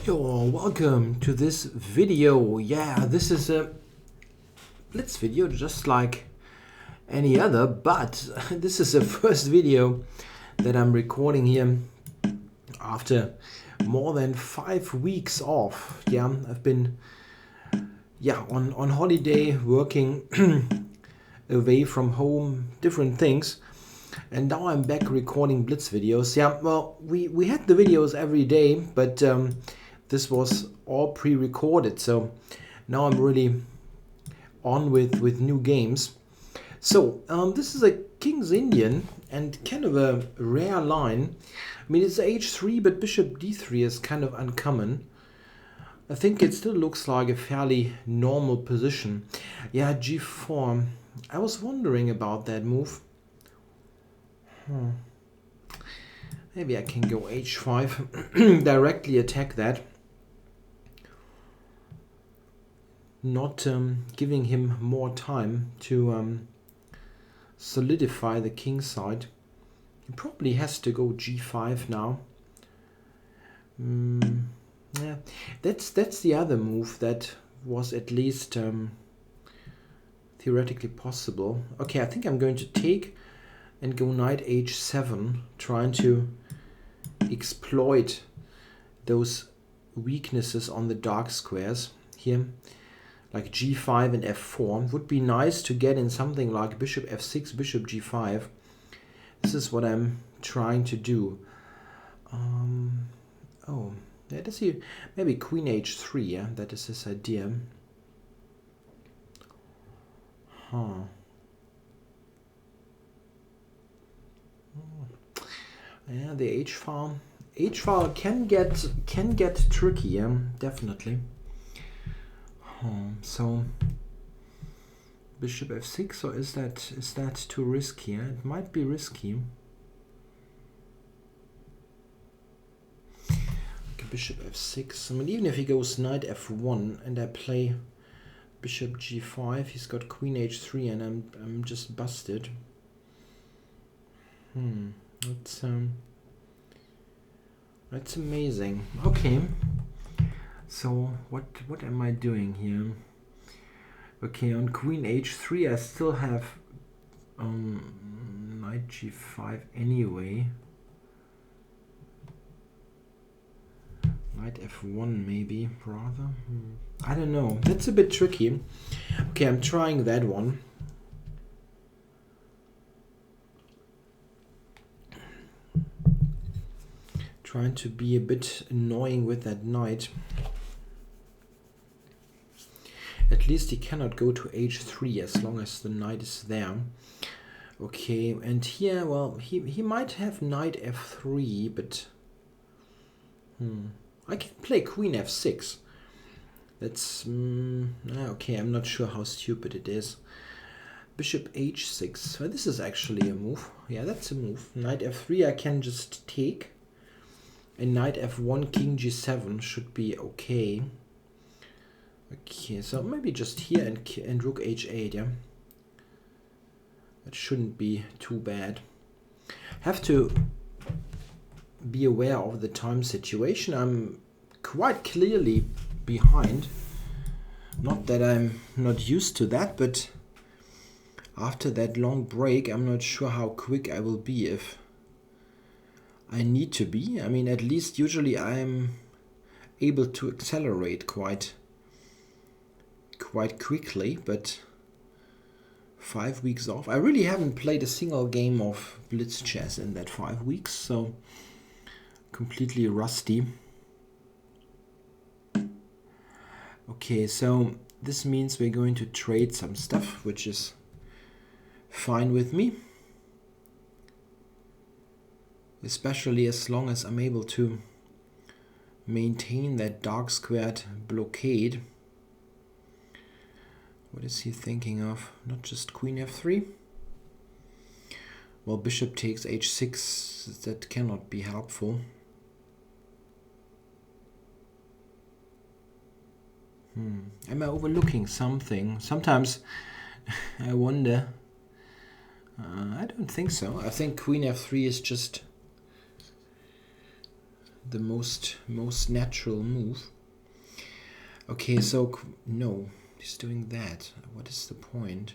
Yo, welcome to this video. Yeah, this is a Blitz video just like any other, but this is the first video that I'm recording here after more than 5 weeks off. Yeah, I've been on holiday, working away from home, different things. And now I'm back recording Blitz videos. Yeah, well, we had the videos every day, but this was all pre-recorded. So now I'm really on with new games. So this is a King's Indian and kind of a rare line. I mean, it's h3, but bishop d3 is kind of uncommon. I think it still looks like a fairly normal position. Yeah, g4. I was wondering about that move. Maybe I can go h5, directly attack that. Not giving him more time to solidify the king side. He probably has to go g5 now. Yeah, that's the other move that was at least theoretically possible. Okay, I think I'm going to take and go knight h7, trying to exploit those weaknesses on the dark squares here, like g5 and f4. Would be nice to get in something like bishop f6, bishop g5. This is what I'm trying to do. Oh, yeah, does he maybe queen h3? Yeah, that is his idea. Huh. Yeah, the h-file can get tricky, yeah, definitely. So bishop f6, or is that too risky? Yeah? It might be risky. Okay, bishop f6. I mean, even if he goes knight f1 and I play bishop g5, he's got queen h3, and I'm just busted. That's amazing. Okay, so what am I doing here? Okay, on queen h3 I still have knight g5 anyway. Knight f1 maybe rather. I don't know. That's a bit tricky. Okay, I'm trying that one. Trying to be a bit annoying with that knight. At least he cannot go to h3 as long as the knight is there. Okay, and here, well, he might have knight f3, but I can play queen f6. That's okay. I'm not sure how stupid it is. Bishop h6. Well, this is actually a move. Yeah, that's a move. Knight f3 I can just take. And knight f1, king g7 should be okay. Okay, so maybe just here and rook h8, yeah. That shouldn't be too bad. Have to be aware of the time situation. I'm quite clearly behind. Not that I'm not used to that, but after that long break, I'm not sure how quick I will be if I need to be. I mean, at least usually I'm able to accelerate quite quickly, but 5 weeks off. I really haven't played a single game of Blitz Chess in that 5 weeks, so completely rusty. Okay, so this means we're going to trade some stuff, which is fine with me. Especially as long as I'm able to maintain that dark squared blockade. What is he thinking of? Not just queen f3? Well, bishop takes h6, that cannot be helpful. Am I overlooking something? Sometimes I wonder. I don't think so. I think queen f3 is just the most natural move. Okay, so no, he's doing that. What is the point?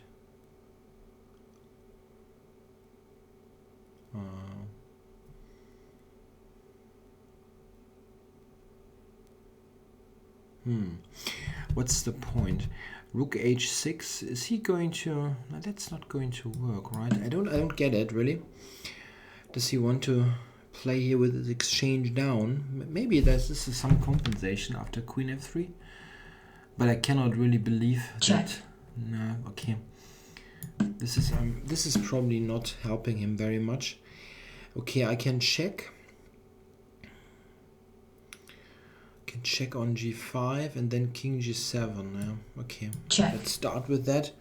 What's the point? Rook h6. Is he going to? No, that's not going to work, right? I don't get it really. Does he want to play here with his exchange down? Maybe this is some compensation after queen f3, but I cannot really believe that. No, okay. This is probably not helping him very much. Okay, I can check. Check on g5 and then king g7. Yeah, okay. Check. Let's start with that.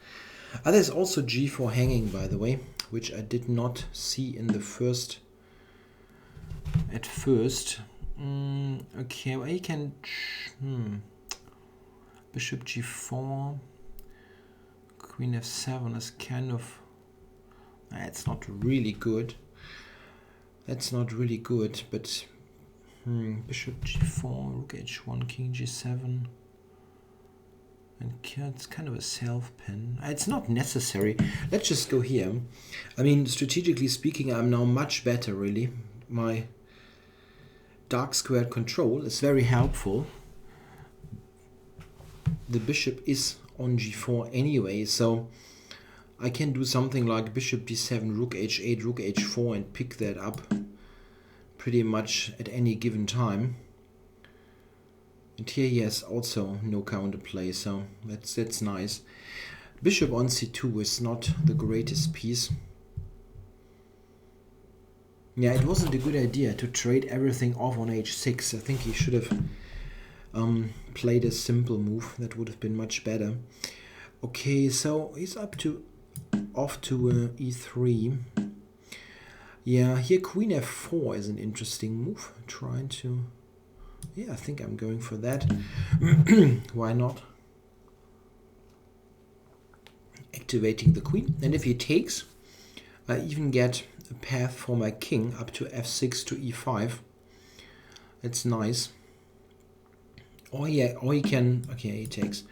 There's also g4 hanging, by the way, which I did not see in the first. At first. Okay, well, he can. Bishop g4. Queen f7 is kind of. It's not really good. That's not really good, but. Bishop g4, rook h1, king g7, and it's kind of a self-pin. It's not necessary. Let's just go here. I mean, strategically speaking, I'm now much better, really. My dark squared control is very helpful. The bishop is on g4 anyway, so I can do something like bishop d7, rook h8, rook h4, and pick that up pretty much at any given time. And here he has also no counterplay, so that's nice. Bishop on c2 is not the greatest piece. Yeah, it wasn't a good idea to trade everything off on h6. I think he should have played a simple move. That would have been much better. Okay, so he's off to e3. Yeah, here queen f4 is an interesting move. Trying to... Yeah, I think I'm going for that. Why not? Activating the queen. And if he takes, I even get a path for my king up to f6 to e5. That's nice. Or he can... Okay, he takes.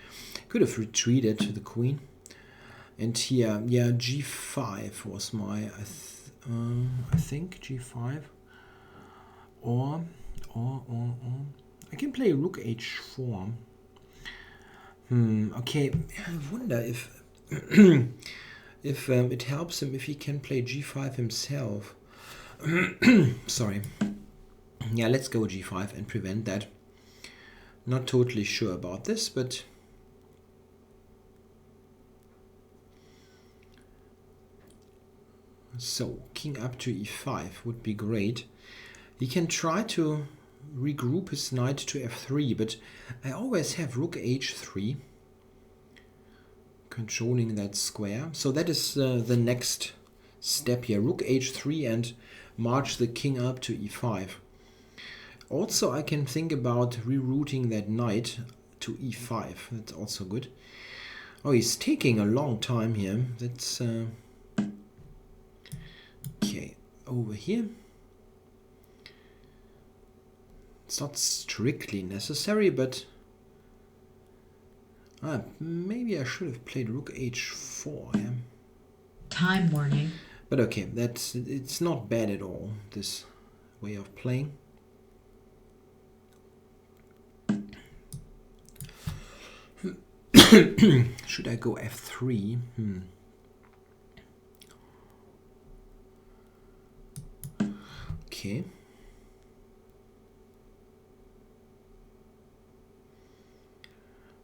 Could have retreated to the queen. And here, yeah, g5 was my... I think g5, or I can play rook h4. Okay, I wonder if if it helps him if he can play g5 himself. Sorry. Yeah, let's go g5 and prevent that. Not totally sure about this, but. So, king up to e5 would be great. He can try to regroup his knight to f3, but I always have rook h3 controlling that square. So that is the next step here. Rook h3 and march the king up to e5. Also, I can think about rerouting that knight to e5. That's also good. Oh, he's taking a long time here. That's... Okay, over here. It's not strictly necessary, but maybe I should have played rook h4. Yeah? Time warning. But okay, it's not bad at all, this way of playing. Should I go f3? Okay.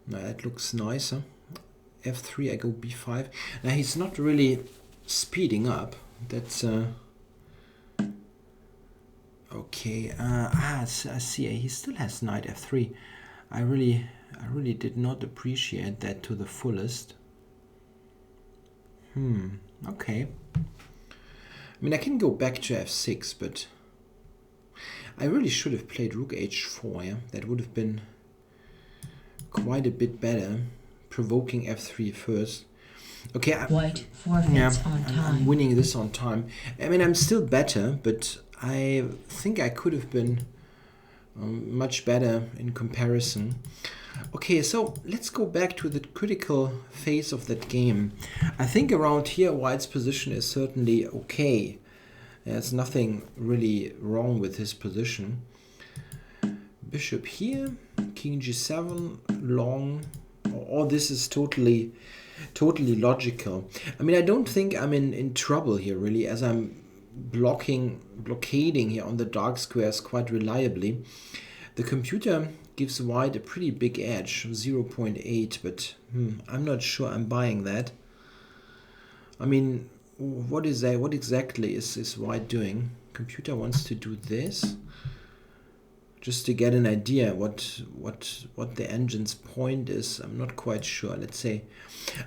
Now that looks nicer. f3, I go b5. Now he's not really speeding up. That's okay. I see. He still has knight f3. I really did not appreciate that to the fullest. Okay. I mean, I can go back to f6, but I really should have played rook h4. Yeah? That would have been quite a bit better. Provoking f3 first. Okay, White forfeits on time. I'm winning this on time. I mean, I'm still better, but I think I could have been much better in comparison. Okay, so let's go back to the critical phase of that game. I think around here White's position is certainly okay. There's nothing really wrong with his position. Bishop here, King G7, long. All this is totally logical. I mean, I don't think I'm in trouble here really, as I'm blockading here on the dark squares quite reliably. The computer gives White a pretty big edge, 0.8, but I'm not sure I'm buying that. I mean, what is that? What exactly is White doing? Computer wants to do this, just to get an idea what the engine's point is. I'm not quite sure. Let's say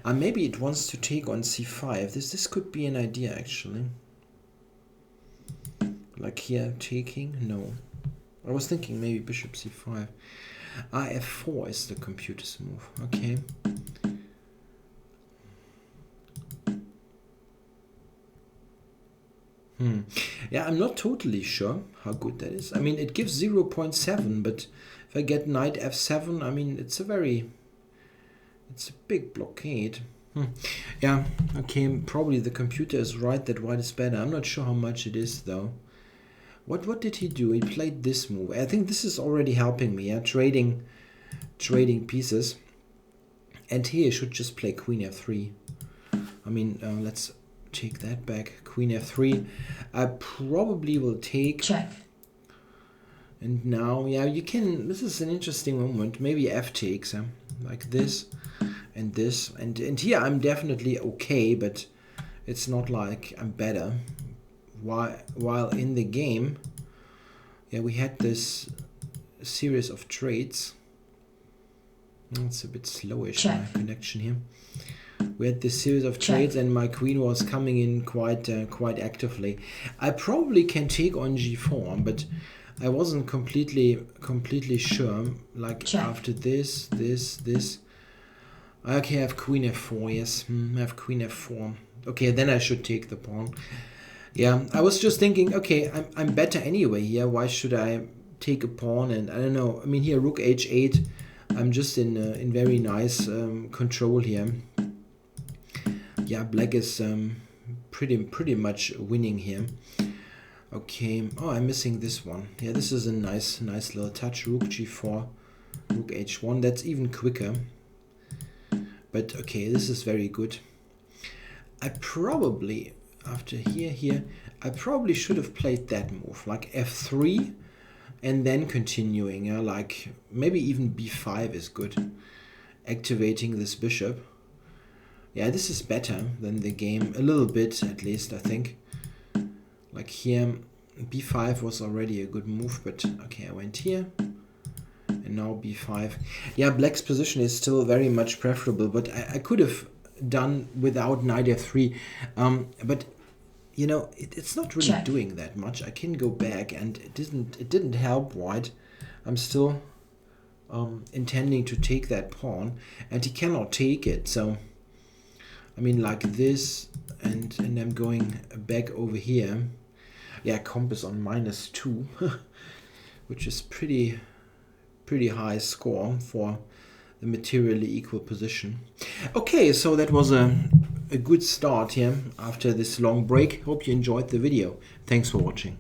maybe it wants to take on c5. This could be an idea actually. Like here taking, no. I was thinking maybe bishop c5. f4 is the computer's move. Okay. Yeah, I'm not totally sure how good that is. I mean, it gives 0.7, but if I get knight f7, I mean, it's a big blockade. Yeah, okay, probably the computer is right that White is better. I'm not sure how much it is though. What did he do? He played this move. I think this is already helping me, yeah? Trading pieces. And here he should just play queen f3. I mean, let's take that back. Queen f3. I probably will take. Check. And now, yeah, you can. This is an interesting moment. Maybe f takes, like this and this. And here I'm definitely okay, but it's not like I'm better. While in the game, yeah, we had this series of trades. It's a bit slowish, my connection here. We had this series of trades, and my queen was coming in quite actively. I probably can take on g4, but I wasn't completely sure. Like after this. Okay, I have queen f4. Yes, I have queen f4. Okay, then I should take the pawn. Yeah, I was just thinking, okay, I'm better anyway here. Why should I take a pawn? And I don't know. I mean, here rook h8. I'm just in very nice control here. Yeah, black is pretty much winning here. Okay. Oh, I'm missing this one. Yeah, this is a nice little touch. Rook g4, rook h1. That's even quicker. But okay, this is very good. I probably, after here, I probably should have played that move, like f3, and then continuing. Like maybe even b5 is good. Activating this bishop. Yeah, this is better than the game, a little bit at least, I think. Like here, b5 was already a good move, but okay, I went here. And now b5. Yeah, black's position is still very much preferable, but I could have done without knight f3. But, you know, it's not really doing that much. I can go back, and it didn't help White. I'm still intending to take that pawn, and he cannot take it, so... I mean, like this, and I'm going back over here. Yeah, comp is on -2, which is pretty high score for the materially equal position. Okay, so that was a good start here after this long break. Hope you enjoyed the video. Thanks for watching.